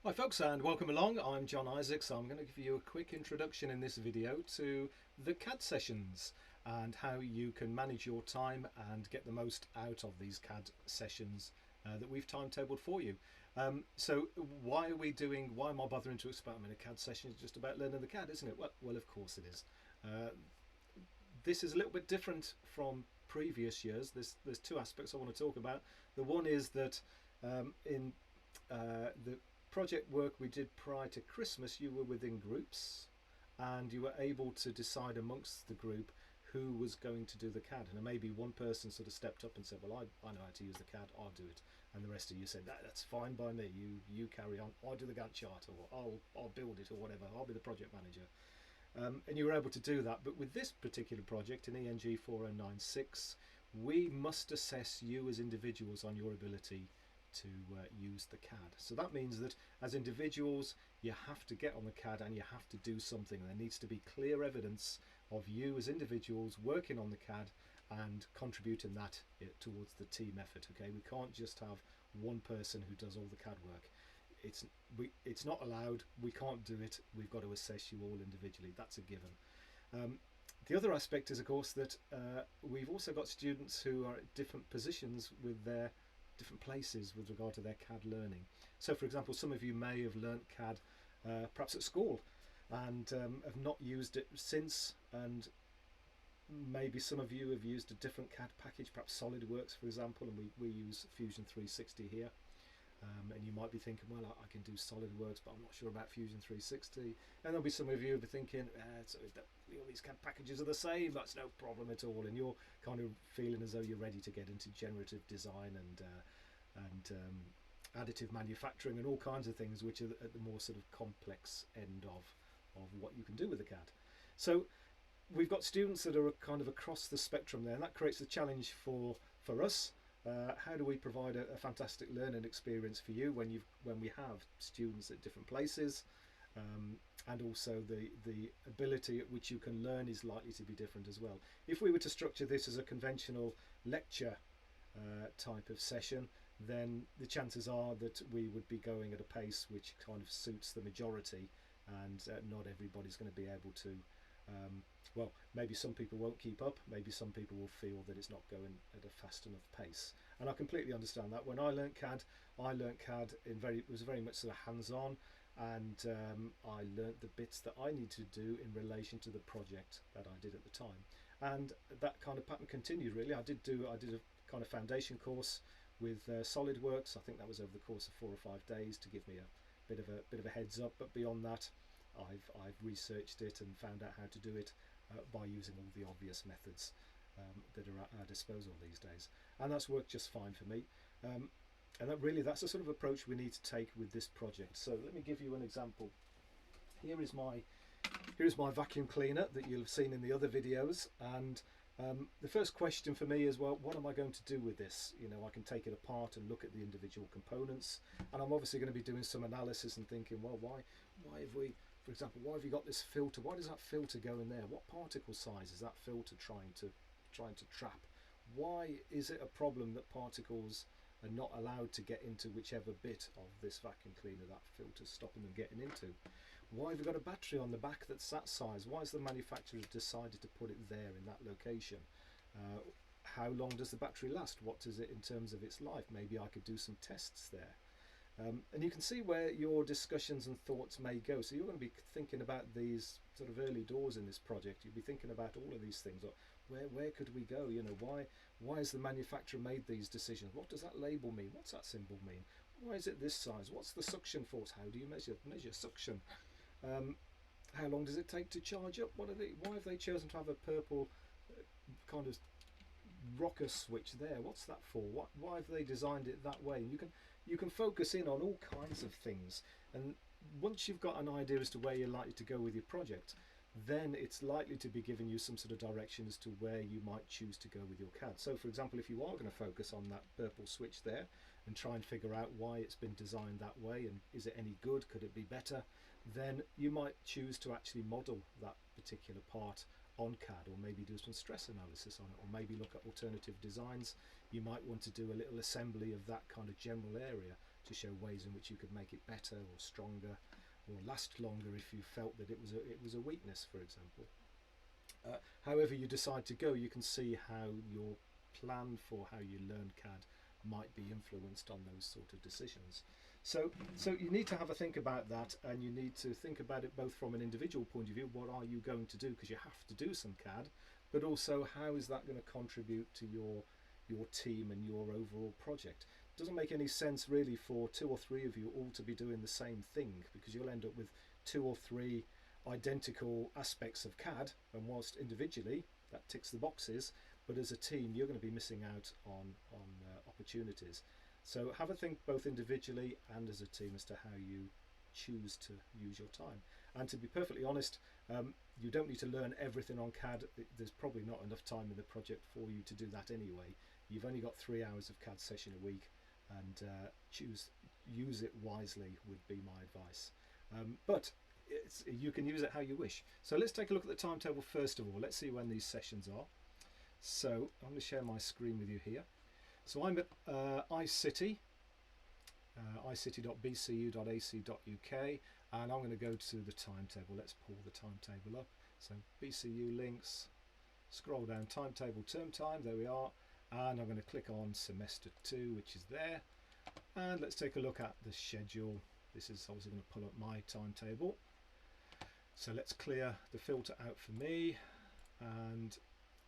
Hi folks, and welcome along. I'm John Isaacs. I'm going to give you a quick introduction in this video to the CAD sessions and how you can manage your time and get the most out of these CAD sessions that we've timetabled for you. So why am I bothering to explain? I mean, a CAD session is just about learning the CAD, isn't it? Well, of course it is. This is a little bit different from previous years. There's two aspects I want to talk about. The one is that in the project work we did prior to Christmas, you were within groups and you were able to decide amongst the group who was going to do the CAD, and maybe one person sort of stepped up and said, well, I know how to use the CAD, I'll do it, and the rest of you said, that's fine by me, you carry on, I'll do the Gantt chart, or I'll build it, or whatever, I'll be the project manager. And you were able to do that. But with this particular project in ENG 4096, we must assess you as individuals on your ability to use the CAD. So that means that as individuals you have to get on the CAD and you have to do something. There needs to be clear evidence of you as individuals working on the CAD and contributing that towards the team effort. Okay, we can't just have one person who does all the CAD work. It's not allowed, we can't do it, we've got to assess you all individually. That's a given. The other aspect is, of course, that we've also got students who are at different positions with their different places with regard to their CAD learning. So for example, some of you may have learnt CAD perhaps at school and have not used it since, and maybe some of you have used a different CAD package, perhaps SolidWorks for example, and we use Fusion 360 here. And you might be thinking, well, I can do SolidWorks, but I'm not sure about Fusion 360. And there'll be some of you who be thinking, all these CAD packages are the same, that's no problem at all. And you're kind of feeling as though you're ready to get into generative design and additive manufacturing and all kinds of things, which are at the more sort of complex end of what you can do with the CAD. So we've got students that are kind of across the spectrum there, and that creates a challenge for us. How do we provide a fantastic learning experience for you when we have students at different places, and also the ability at which you can learn is likely to be different as well. If we were to structure this as a conventional lecture type of session, then the chances are that we would be going at a pace which kind of suits the majority, and not everybody's going to be able to well, maybe some people won't keep up, maybe some people will feel that it's not going at a fast enough pace, and I completely understand that. When I learnt CAD it was very much sort of hands-on, and I learnt the bits that I need to do in relation to the project that I did at the time, and that kind of pattern continued really. I did a kind of foundation course with SolidWorks. I think that was over the course of 4 or 5 days to give me a bit of a heads up, but beyond that I've researched it and found out how to do it by using all the obvious methods that are at our disposal these days, and that's worked just fine for me. And that's the sort of approach we need to take with this project. So let me give you an example. Here is my vacuum cleaner that you'll have seen in the other videos, and the first question for me is, well, what am I going to do with this? You know, I can take it apart and look at the individual components, and I'm obviously going to be doing some analysis and thinking, well, why have we, for example, why have you got this filter? Why does that filter go in there? What particle size is that filter trying to trap? Why is it a problem that particles are not allowed to get into whichever bit of this vacuum cleaner that filter's stopping them getting into? Why have we got a battery on the back that's that size? Why has the manufacturer decided to put it there in that location? How long does the battery last? What is it in terms of its life? Maybe I could do some tests there. And you can see where your discussions and thoughts may go. So you're going to be thinking about these sort of early doors in this project. You'll be thinking about all of these things. Where could we go? You know, why has the manufacturer made these decisions? What does that label mean? What's that symbol mean? Why is it this size? What's the suction force? How do you measure suction? How long does it take to charge up? Why have they chosen to have a purple kind of rocker switch there? What's that for? Why have they designed it that way? And you can focus in on all kinds of things, and once you've got an idea as to where you're likely to go with your project, then it's likely to be giving you some sort of direction as to where you might choose to go with your CAD. So for example, if you are going to focus on that purple switch there and try and figure out why it's been designed that way, and is it any good, could it be better, then you might choose to actually model that particular part on CAD, or maybe do some stress analysis on it, or maybe look at alternative designs. You might want to do a little assembly of that kind of general area to show ways in which you could make it better or stronger or last longer if you felt that it was a weakness, for example. However you decide to go, you can see how your plan for how you learn CAD might be influenced on those sort of decisions. So you need to have a think about that, and you need to think about it both from an individual point of view, what are you going to do, because you have to do some CAD, but also how is that going to contribute to your team and your overall project. It doesn't make any sense really for 2 or 3 of you all to be doing the same thing, because you'll end up with 2 or 3 identical aspects of CAD, and whilst individually that ticks the boxes, but as a team you're going to be missing out on opportunities. So have a think both individually and as a team as to how you choose to use your time. And to be perfectly honest, you don't need to learn everything on CAD. There's probably not enough time in the project for you to do that anyway. You've only got 3 hours of CAD session a week, and use it wisely would be my advice. But you can use it how you wish. So let's take a look at the timetable first of all. Let's see when these sessions are. So I'm going to share my screen with you here. So I'm at iCity, icity.bcu.ac.uk, and I'm going to go to the timetable. Let's pull the timetable up. So BCU links, scroll down, timetable, term time, there we are, and I'm going to click on semester 2, which is there, and let's take a look at the schedule. This is obviously going to pull up my timetable. So let's clear the filter out for me, and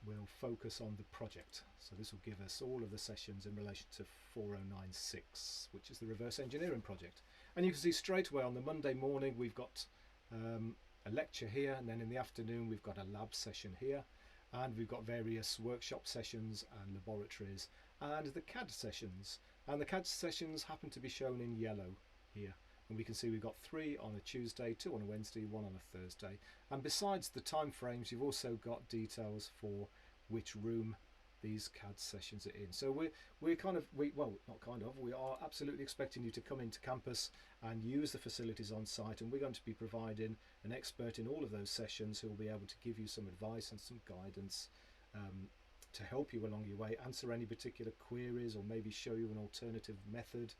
we'll focus on the project. So this will give us all of the sessions in relation to 4096, which is the reverse engineering project. And you can see straight away on the Monday morning we've got a lecture here, and then in the afternoon we've got a lab session here, and we've got various workshop sessions and laboratories and the CAD sessions. And the CAD sessions happen to be shown in yellow here. And we can see we've got 3 on a Tuesday, 2 on a Wednesday, 1 on a Thursday. And besides the time frames, you've also got details for which room these CAD sessions are in. So we are absolutely expecting you to come into campus and use the facilities on site, and we're going to be providing an expert in all of those sessions who will be able to give you some advice and some guidance to help you along your way, answer any particular queries, or maybe show you an alternative method.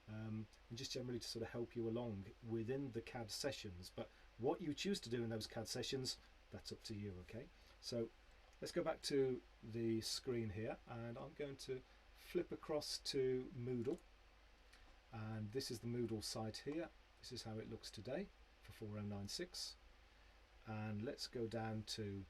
And just generally to sort of help you along within the CAD sessions. But what you choose to do in those CAD sessions, that's up to you, okay? So let's go back to the screen here, and I'm going to flip across to Moodle, and this is the Moodle site here. This is how it looks today for 4096, and let's go down to,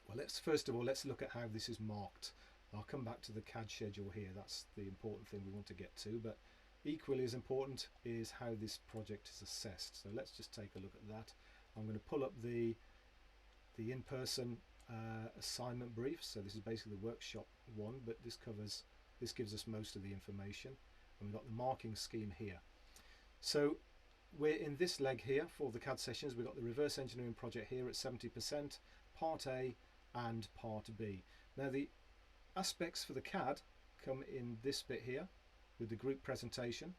well, first of all let's look at how this is marked. I'll come back to the CAD schedule here, that's the important thing we want to get to, but equally as important is how this project is assessed. So let's just take a look at that. I'm going to pull up the in-person assignment brief. So this is basically the workshop one, but this gives us most of the information, and we've got the marking scheme here. So we're in this leg here for the CAD sessions. We've got the reverse engineering project here at 70%, part A and part B. Now the aspects for the CAD come in this bit here with the group presentation.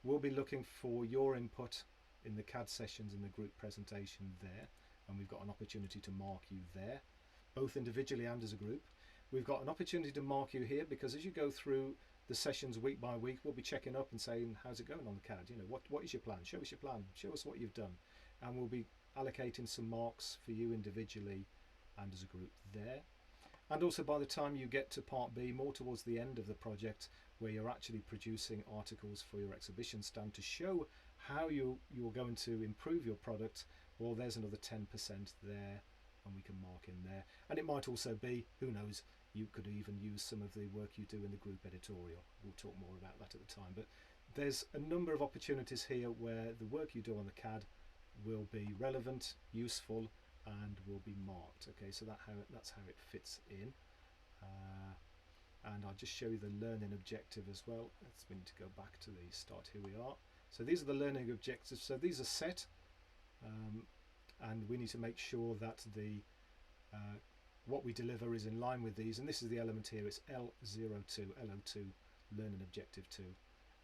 We'll be looking for your input in the CAD sessions in the group presentation there, and we've got an opportunity to mark you there, both individually and as a group. We've got an opportunity to mark you here because as you go through the sessions week by week, we'll be checking up and saying, how's it going on the CAD? You know, what is your plan? Show us your plan, show us what you've done, and we'll be allocating some marks for you individually and as a group there. And also by the time you get to part B, more towards the end of the project, where you're actually producing articles for your exhibition stand to show how you're going to improve your product, well, there's another 10% there, and we can mark in there. And it might also be, who knows, you could even use some of the work you do in the group editorial. We'll talk more about that at the time. But there's a number of opportunities here where the work you do on the CAD will be relevant, useful, and will be marked. Okay, so that's how it fits in. And I'll just show you the learning objective as well. We need to go back to the start. Here we are. So these are the learning objectives. So these are set, and we need to make sure that what we deliver is in line with these. And this is the element here. It's L02, LO2, learning objective 2.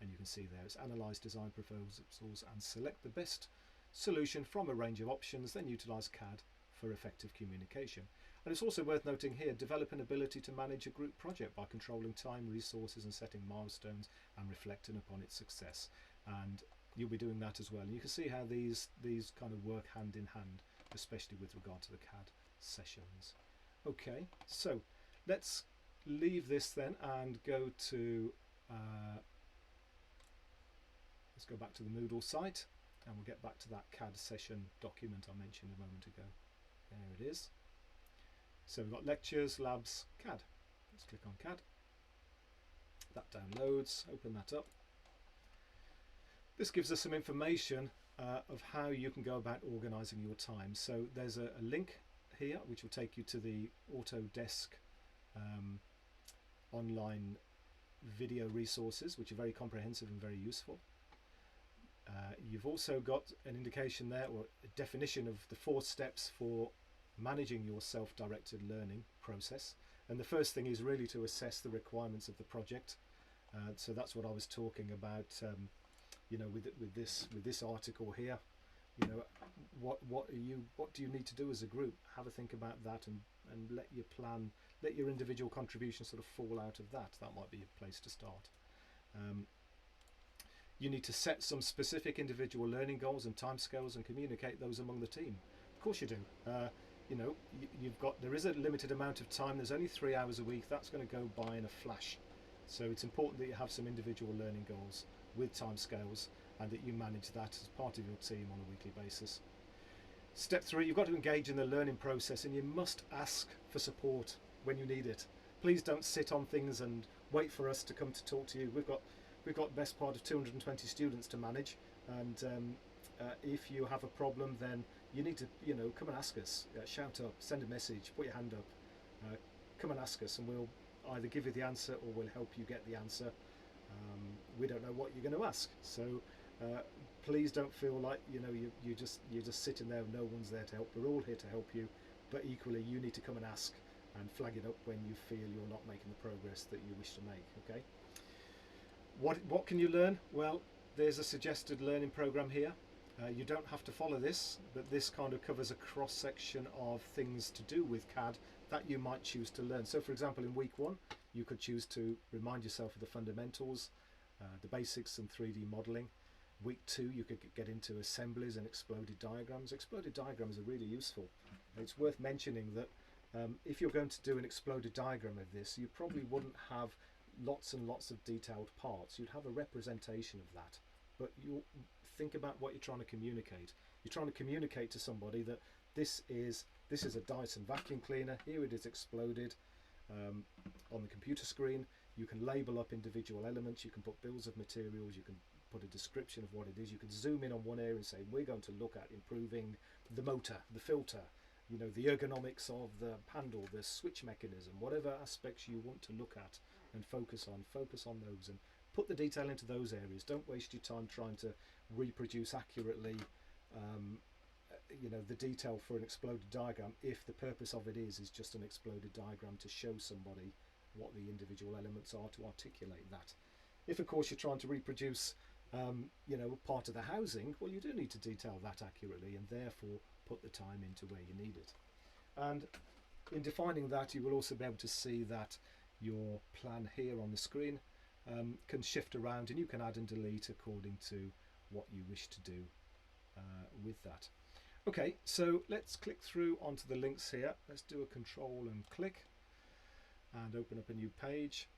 And you can see there it's analyze design proposals and select the best solution from a range of options, then utilize CAD for effective communication. And it's also worth noting here, develop an ability to manage a group project by controlling time, resources and setting milestones and reflecting upon its success. And you'll be doing that as well. And you can see how these kind of work hand in hand, especially with regard to the CAD sessions. Okay, so let's leave this then and go to let's go back to the Moodle site, and we'll get back to that CAD session document I mentioned a moment ago. There it is. So we've got lectures, labs, CAD. Let's click on CAD. That downloads, open that up. This gives us some information of how you can go about organising your time. So there's a link here which will take you to the Autodesk online video resources, which are very comprehensive and very useful. You've also got an indication there, or a definition of the 4 steps for managing your self-directed learning process. And the first thing is really to assess the requirements of the project. So that's what I was talking about, you know, with this article here. You know, what do you need to do as a group? Have a think about that, and let your individual contributions sort of fall out of that. That might be a place to start. You need to set some specific individual learning goals and timescales and communicate those among the team. Of course you do. You know, there is a limited amount of time. There's only 3 hours a week. That's going to go by in a flash. So it's important that you have some individual learning goals with timescales, and that you manage that as part of your team on a weekly basis. Step 3, you've got to engage in the learning process, and you must ask for support when you need it. Please don't sit on things and wait for us to come to talk to you. We've got best part of 220 students to manage, and if you have a problem, then you need to, you know, come and ask us. Shout up, send a message, put your hand up, come and ask us, and we'll either give you the answer or we'll help you get the answer. We don't know what you're going to ask, so please don't feel like, you know, you're just sitting there and no one's there to help. We're all here to help you, but equally you need to come and ask and flag it up when you feel you're not making the progress that you wish to make. Okay. What can you learn? Well, there's a suggested learning program here. You don't have to follow this, but this kind of covers a cross section of things to do with CAD that you might choose to learn. So for example, in week 1 you could choose to remind yourself of the fundamentals, the basics and 3D modelling. Week 2 you could get into assemblies and exploded diagrams. Exploded diagrams are really useful. It's worth mentioning that if you're going to do an exploded diagram of this, you probably wouldn't have lots and lots of detailed parts. You'd have a representation of that, but you think about what you're trying to communicate. You're trying to communicate to somebody that this is a Dyson vacuum cleaner. Here it is exploded on the computer screen. You can label up individual elements. You can put bills of materials. You can put a description of what it is. You can zoom in on one area and say, we're going to look at improving the motor, the filter, you know, the ergonomics of the handle, the switch mechanism, whatever aspects you want to look at and focus on those, and put the detail into those areas. Don't waste your time trying to reproduce accurately you know, the detail for an exploded diagram if the purpose of it is just an exploded diagram to show somebody what the individual elements are, to articulate that. If of course you're trying to reproduce you know, part of the housing, well, you do need to detail that accurately, and therefore put the time into where you need it. And in defining that, you will also be able to see that your plan here on the screen can shift around, and you can add and delete according to what you wish to do with that. Okay, so let's click through onto the links here. Let's do a control and click and open up a new page.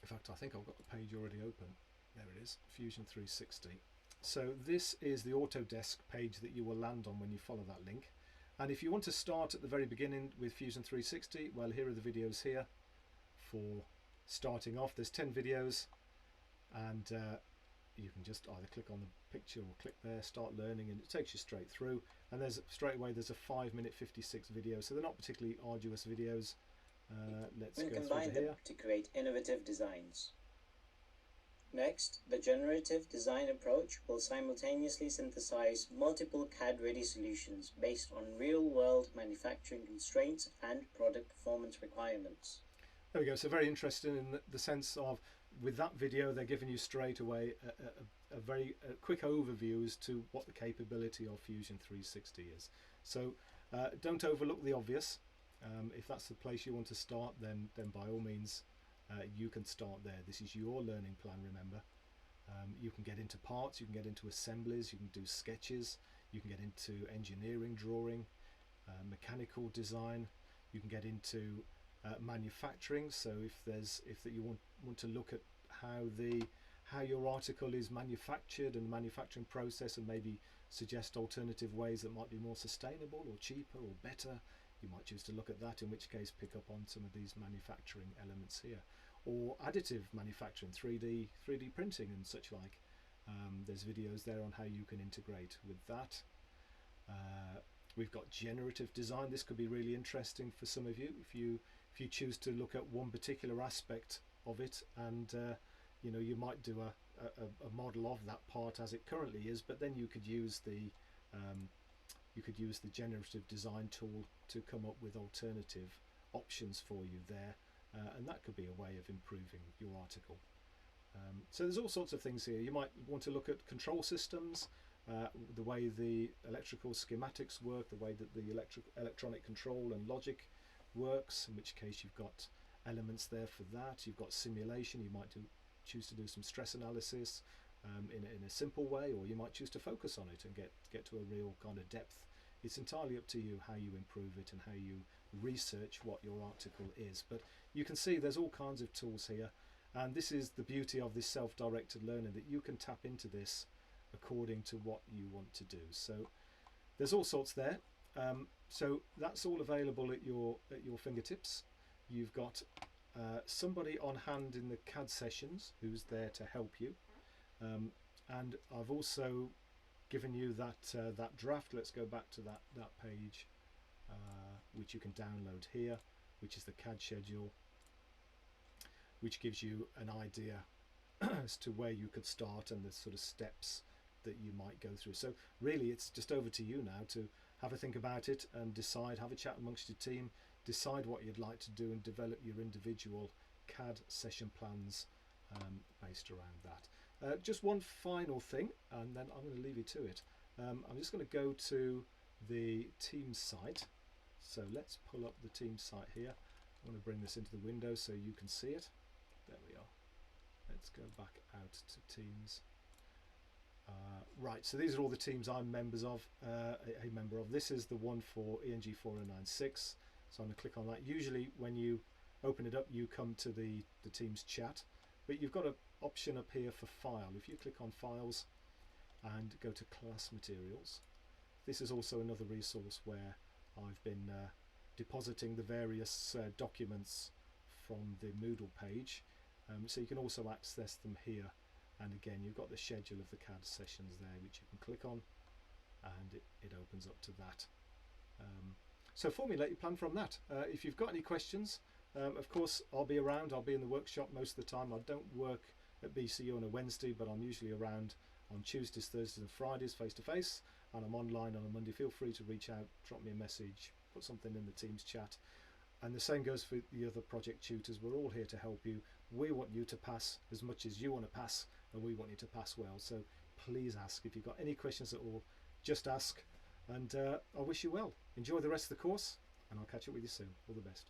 In fact, I think I've got the page already open. There it is, Fusion 360. So this is the Autodesk page that you will land on when you follow that link. And if you want to start at the very beginning with Fusion 360, well, here are the videos here for starting off. There's 10 videos, and you can just either click on the picture or click there, start learning, and it takes you straight through. And there's straight away there's a 5-minute 56 video, so they're not particularly arduous videos. Let's go combine through them here to create innovative designs. Next, the generative design approach will simultaneously synthesize multiple CAD-ready solutions based on real-world manufacturing constraints and product performance requirements. There we go. So very interesting in the sense of, with that video, they're giving you straight away a very quick overview as to what the capability of Fusion 360 is. So don't overlook the obvious. If that's the place you want to start, then by all means you can start there. This is your learning plan, remember. You can get into parts, you can get into assemblies, you can do sketches, you can get into engineering drawing, mechanical design, you can get into manufacturing. So if you want to look at how your article is manufactured and the manufacturing process, and maybe suggest alternative ways that might be more sustainable or cheaper or better, you might choose to look at that, in which case pick up on some of these manufacturing elements here. Or additive manufacturing, 3D printing and such like. There's videos there on how you can integrate with that. We've got generative design. This could be really interesting for some of you if you choose to look at one particular aspect of it, and you might do a model of that part as it currently is, but then you could use the generative design tool to come up with alternative options for you there, and that could be a way of improving your article. So there's all sorts of things here. You might want to look at control systems, the way the electrical schematics work, the way that the electronic control and logic works, in which case you've got elements there for that. You've got simulation. You might choose to do some stress analysis in a simple way, or you might choose to focus on it and get to a real kind of depth. It's entirely up to you how you improve it and how you research what your article is. But you can see there's all kinds of tools here, and this is the beauty of this self-directed learning, that you can tap into this according to what you want to do. So there's all sorts there. So that's all available at your fingertips. You've got somebody on hand in the CAD Sessions who's there to help you, and I've also given you that draft. Let's go back to that page, which you can download here, which is the CAD schedule, which gives you an idea as to where you could start and the sort of steps that you might go through. So really it's just over to you now to have a think about it and decide, have a chat amongst your team, decide what you'd like to do and develop your individual CAD session plans based around that. Just one final thing, and then I'm going to leave you to it. I'm just going to go to the Teams site. So let's pull up the Teams site here. I'm going to bring this into the window so you can see it. There we are. Let's go back out to Teams. Right, so these are all the teams I'm a member of. This is the one for ENG 4096. So I'm going to click on that. Usually when you open it up, you come to the Teams chat, but you've got an option up here for file. If you click on files and go to class materials, this is also another resource where I've been depositing the various documents from the Moodle page, so you can also access them here. And again, you've got the schedule of the CAD sessions there, which you can click on, and it opens up to that. So formulate your plan from that. If you've got any questions, of course I'll be around. I'll be in the workshop most of the time. I don't work at BCU on a Wednesday, but I'm usually around on Tuesdays, Thursdays and Fridays face to face, and I'm online on a Monday. Feel free to reach out, drop me a message, put something in the Teams chat. And the same goes for the other project tutors. We're all here to help you. We want you to pass as much as you want to pass, and we want you to pass well. So please ask. If you've got any questions at all, just ask. And I wish you well. Enjoy the rest of the course, and I'll catch up with you soon. All the best.